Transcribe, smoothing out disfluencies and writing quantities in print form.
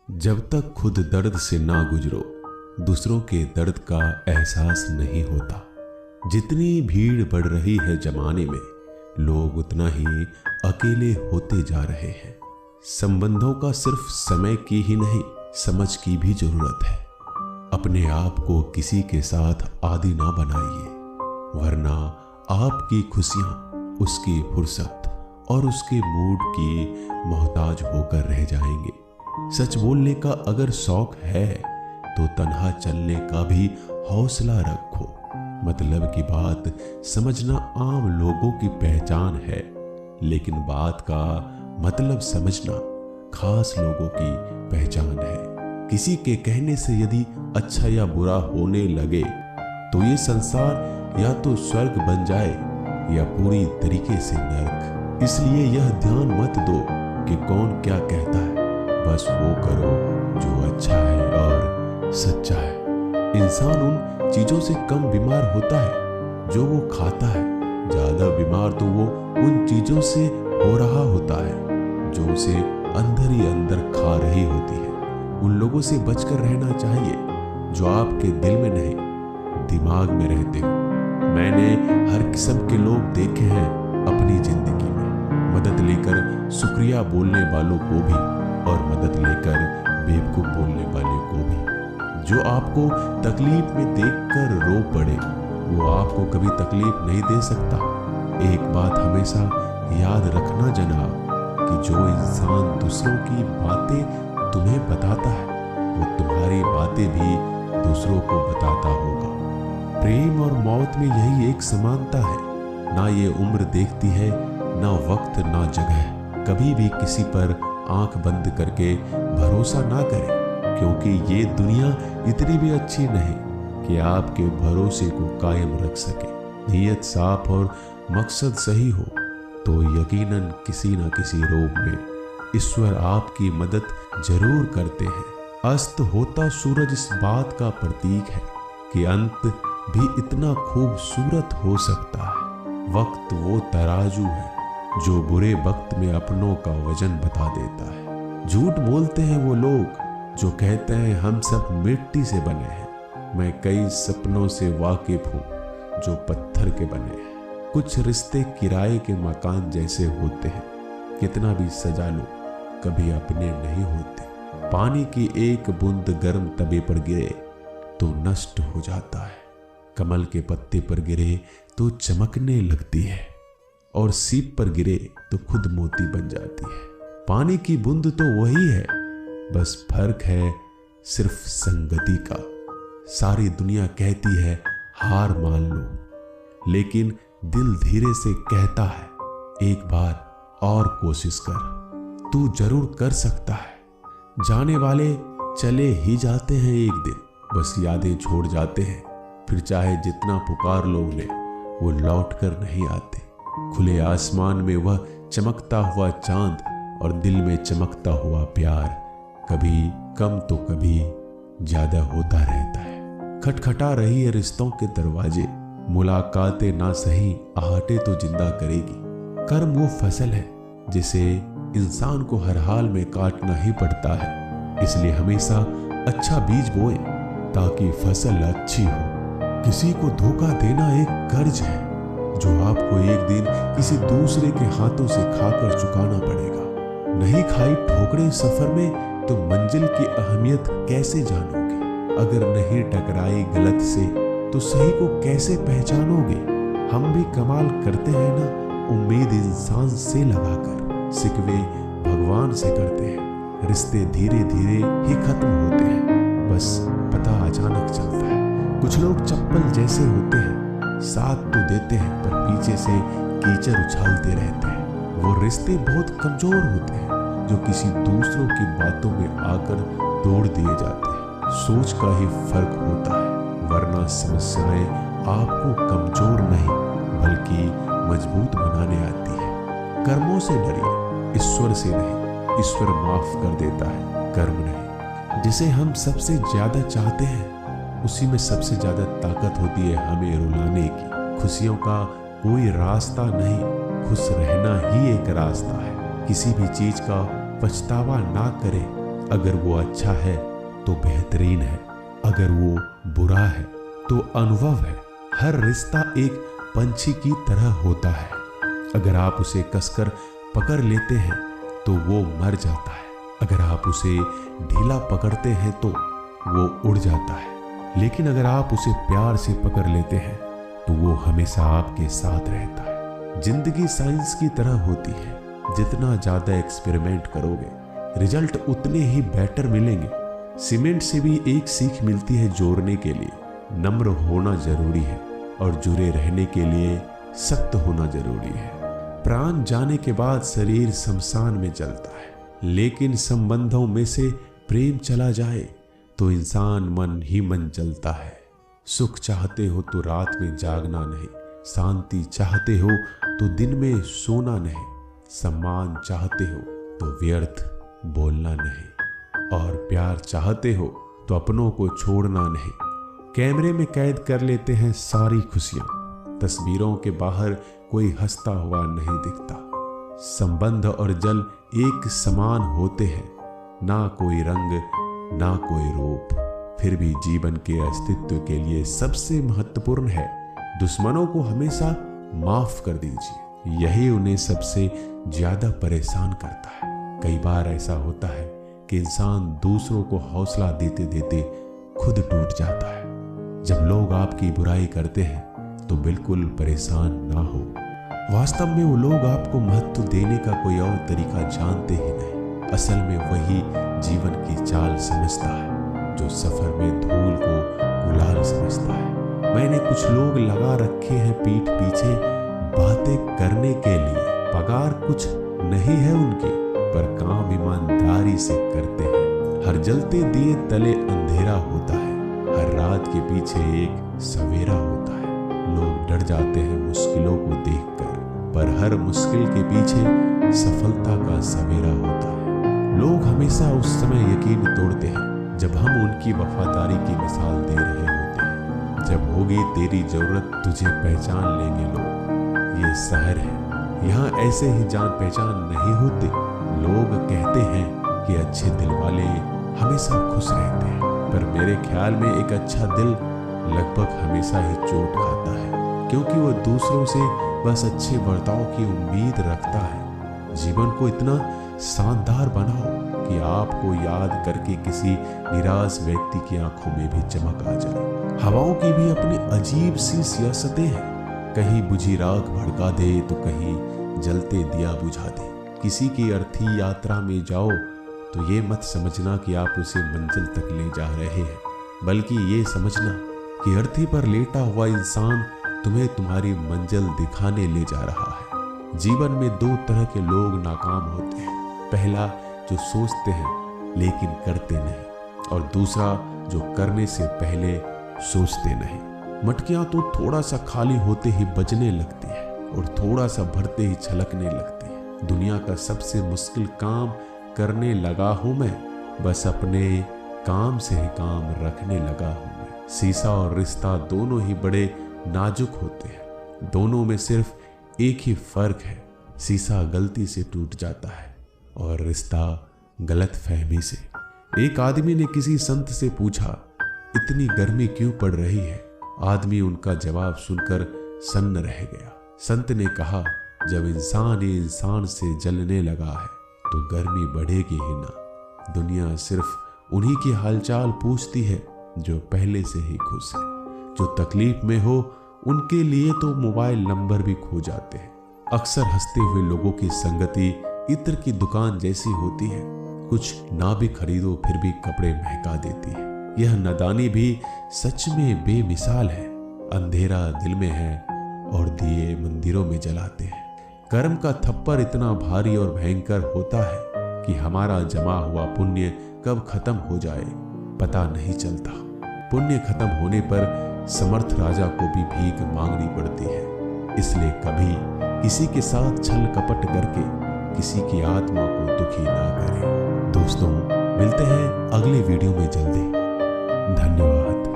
जब तक खुद दर्द से ना गुजरो, दूसरों के दर्द का एहसास नहीं होता। जितनी भीड़ बढ़ रही है जमाने में, लोग उतना ही अकेले होते जा रहे हैं। संबंधों का सिर्फ समय की ही नहीं, समझ की भी जरूरत है। अपने आप को किसी के साथ आदी ना बनाइए, वरना आपकी खुशियां उसकी फुर्सत और उसके मूड की मोहताज होकर रह जाएंगे। सच बोलने का अगर शौक है तो तन्हा चलने का भी हौसला रखो। मतलब की बात समझना आम लोगों की पहचान है, लेकिन बात का मतलब समझना खास लोगों की पहचान है। किसी के कहने से यदि अच्छा या बुरा होने लगे तो ये संसार या तो स्वर्ग बन जाए या पूरी तरीके से नरक। इसलिए यह ध्यान मत दो कि कौन क्या कहता है, बस वो करो जो अच्छा है और सच्चा है। इंसान उन चीजों से कम बीमार होता है जो वो खाता है, ज्यादा बीमार तो वो उन चीजों से हो रहा होता है जो उसे अंदर ही अंदर खा रही होती है। उन लोगों से बचकर रहना चाहिए जो आपके दिल में नहीं, दिमाग में रहते हो। मैंने हर किस्म के लोग देखे हैं अपनी जिंदगी में, मदद लेकर शुक्रिया बोलने वालों को भी और मदद लेकर बेवकूफ बोलने वाले को भी। जो आपको तकलीफ में देखकर रो पड़े, वो आपको कभी तकलीफ नहीं दे सकता। एक बात हमेशा याद रखना जनाब, कि जो इंसान दूसरों की बातें तुम्हें बताता है, वो तुम्हारी बातें भी दूसरों को बताता होगा। प्रेम और मौत में यही एक समानता है। ना ये उम्र देखती है, ना वक्त, ना जगह। कभी भी किसी पर आंख बंद करके भरोसा ना करें, क्योंकि ये दुनिया इतनी भी अच्छी नहीं कि आपके भरोसे को कायम रख सके। नीयत साफ और मकसद सही हो तो यकीनन किसी न किसी रूप में ईश्वर आपकी मदद जरूर करते हैं। अस्त होता सूरज इस बात का प्रतीक है कि अंत भी इतना खूबसूरत हो सकता है। वक्त वो तराजू है जो बुरे वक्त में अपनों का वजन बता देता है। झूठ बोलते हैं वो लोग जो कहते हैं हम सब मिट्टी से बने हैं। मैं कई सपनों से वाकिफ हूँ जो पत्थर के बने हैं। कुछ रिश्ते किराए के मकान जैसे होते हैं, कितना भी सजा लो कभी अपने नहीं होते। पानी की एक बूंद गर्म तवे पर गिरे तो नष्ट हो जाता है, कमल के पत्ते पर गिरे तो चमकने लगती है, और सीप पर गिरे तो खुद मोती बन जाती है। पानी की बूंद तो वही है, बस फर्क है सिर्फ संगति का। सारी दुनिया कहती है हार मान लो, लेकिन दिल धीरे से कहता है एक बार और कोशिश कर, तू जरूर कर सकता है। जाने वाले चले ही जाते हैं एक दिन, बस यादें छोड़ जाते हैं। फिर चाहे जितना पुकार लो उन्हें, वो लौट कर नहीं आते। खुले आसमान में वह चमकता हुआ चांद और दिल में चमकता हुआ प्यार कभी कम तो कभी ज्यादा होता रहता है। खटखटा रही है रिश्तों के दरवाजे, मुलाकातें ना सही आहटे तो जिंदा करेगी। कर्म वो फसल है जिसे इंसान को हर हाल में काटना ही पड़ता है। इसलिए हमेशा अच्छा बीज बोए ताकि फसल अच्छी हो। किसी को धोखा देना एक कर्ज है जो आपको एक दिन किसी दूसरे के हाथों से खाकर चुकाना पड़ेगा। नहीं खाई ठोकरें सफर में तो मंजिल की अहमियत कैसे जानोगे? अगर नहीं टकराई गलत से तो सही को कैसे पहचानोगे? हम भी कमाल करते हैं ना, उम्मीद इंसान से लगाकर, सिकवे भगवान से करते हैं। रिश्ते धीरे धीरे ही खत्म होते हैं, बस पता अचानक चलता है। कुछ लोग चप्पल जैसे होते हैं, साथ तो देते हैं पर पीछे से कीचड़ उछालते रहते हैं। वो रिश्ते बहुत कमजोर होते हैं जो किसी दूसरों की बातों में आकर तोड़ दिए जाते हैं। सोच का ही फर्क होता है, वरना समस्याएं आपको कमजोर नहीं बल्कि मजबूत बनाने आती है। कर्मों से डरिए, ईश्वर से नहीं। ईश्वर माफ कर देता है, कर्म नहीं। जिसे हम सबसे ज्यादा चाहते हैं उसी में सबसे ज्यादा ताकत होती है हमें रुलाने की। खुशियों का कोई रास्ता नहीं, खुश रहना ही एक रास्ता है। किसी भी चीज का पछतावा ना करें, अगर वो अच्छा है तो बेहतरीन है, अगर वो बुरा है तो अनुभव है। हर रिश्ता एक पंछी की तरह होता है, अगर आप उसे कसकर पकड़ लेते हैं तो वो मर जाता है, अगर आप उसे ढीला पकड़ते हैं तो वो उड़ जाता है, लेकिन अगर आप उसे प्यार से पकड़ लेते हैं तो वो हमेशा आपके साथ रहता है। जिंदगी साइंस की तरह होती है, जितना ज्यादा एक्सपेरिमेंट करोगे रिजल्ट उतने ही बेटर मिलेंगे। सीमेंट से भी एक सीख मिलती है जोड़ने के लिए, नम्र होना जरूरी है और जुड़े रहने के लिए सख्त होना जरूरी है। प्राण जाने के बाद शरीर शमशान में जलता है, लेकिन संबंधों में से प्रेम चला जाए तो इंसान मन ही मन जलता है। सुख चाहते हो तो रात में जागना नहीं, शांति चाहते हो तो दिन में सोना नहीं, सम्मान चाहते हो तो व्यर्थ बोलना नहीं, और प्यार चाहते हो तो अपनों को छोड़ना नहीं। कैमरे में कैद कर लेते हैं सारी खुशियां, तस्वीरों के बाहर कोई हंसता हुआ नहीं दिखता। संबंध और जल एक समान होते हैं, ना कोई रंग ना कोई रूप, फिर भी जीवन के अस्तित्व के लिए सबसे महत्वपूर्ण है दुश्मनों को हमेशा माफ कर दीजिए। यही उन्हें सबसे ज्यादा परेशान करता है। कई बार ऐसा होता है कि इंसान दूसरों को हौसला देते देते खुद टूट जाता है। जब लोग आपकी बुराई करते हैं तो बिल्कुल परेशान ना हो, वास्तव में वो लोग आपको महत्व देने का कोई और तरीका जानते ही नहीं। असल में वही जीवन की चाल समझता है जो सफर में धूल को गुलाल समझता है। मैंने कुछ लोग लगा रखे हैं पीठ पीछे बातें करने के लिए, पगार कुछ नहीं है उनके, पर काम ईमानदारी से करते हैं। हर जलते दिए तले अंधेरा होता है, हर रात के पीछे एक सवेरा होता है। लोग डर जाते हैं मुश्किलों को देखकर, पर हर मुश्किल के पीछे सफलता का सवेरा होता है। लोग हमेशा उस समय यकीन तोड़ते हैं जब हम उनकी वफादारी की मिसाल दे रहे होते हैं। जब होगी तेरी जरूरत तुझे पहचान लेंगे लोग। ये शहर है, यहाँ ऐसे ही जान पहचान नहीं होते। लोग कहते हैं कि अच्छे दिल वाले हमेशा खुश रहते हैं, पर मेरे ख्याल में एक अच्छा दिल लगभग हमेशा ही चोट खाता है, क्योंकि वो दूसरों से बस अच्छे बर्ताव की उम्मीद रखता है। जीवन को इतना शानदार बनाओ कि आपको याद करके किसी निराश व्यक्ति की आंखों में भी चमक आ जाए। हवाओं की भी अपनी अजीब सी सियासतें हैं, कहीं बुझी राख भड़का दे तो कहीं जलते दिया बुझा दे। किसी की अर्थी यात्रा में जाओ तो ये मत समझना कि आप उसे मंजिल तक ले जा रहे हैं, बल्कि ये समझना कि अर्थी पर लेटा हुआ इंसान तुम्हें तुम्हारी मंजिल दिखाने ले जा रहा है। जीवन में दो तरह के लोग नाकाम होते हैं, पहला जो सोचते हैं लेकिन करते नहीं, और दूसरा जो करने से पहले सोचते नहीं। मटकियां तो थोड़ा सा खाली होते ही बजने लगती है और थोड़ा सा भरते ही छलकने लगती है। दुनिया का सबसे मुश्किल काम करने लगा हूं मैं, बस अपने काम से ही काम रखने लगा हूं मैं। शीशा और रिश्ता दोनों ही बड़े नाजुक होते हैं, दोनों में सिर्फ एक ही फर्क है, शीशा गलती से टूट जाता है और रिश्ता गलतफहमी से। एक आदमी ने किसी संत से पूछा, इतनी गर्मी क्यों पड़ रही है? आदमी उनका जवाब सुनकर सन्न रह गया। संत ने कहा, जब इंसान ही इंसान से जलने लगा है तो गर्मी बढ़ेगी ही ना। दुनिया सिर्फ उन्हीं की हालचाल पूछती है जो पहले से ही खुश है। जो तकलीफ में हो उनके लिए तो मोबाइल नंबर भी खो जाते हैं। अक्सर हंसते हुए लोगों की संगति इत्र की दुकान जैसी होती है, कुछ ना भी खरीदो फिर भी कपड़े महका देती है। यह नादानी भी सच में बेमिसाल है। अंधेरा दिल में है और दिए मंदिरों में जलाते हैं। कर्म का थप्पड़ इतना भारी और भयंकर होता है कि हमारा जमा हुआ पुण्य कब खत्म हो जाए पता नहीं चलता। पुण्य खत्म होने पर समर्थ राजा को भी भीख मांगनी पड़ती है। इसलिए कभी किसी के साथ छल कपट करके किसी की आत्मा को दुखी ना करें। दोस्तों, मिलते हैं अगले वीडियो में जल्दी। धन्यवाद।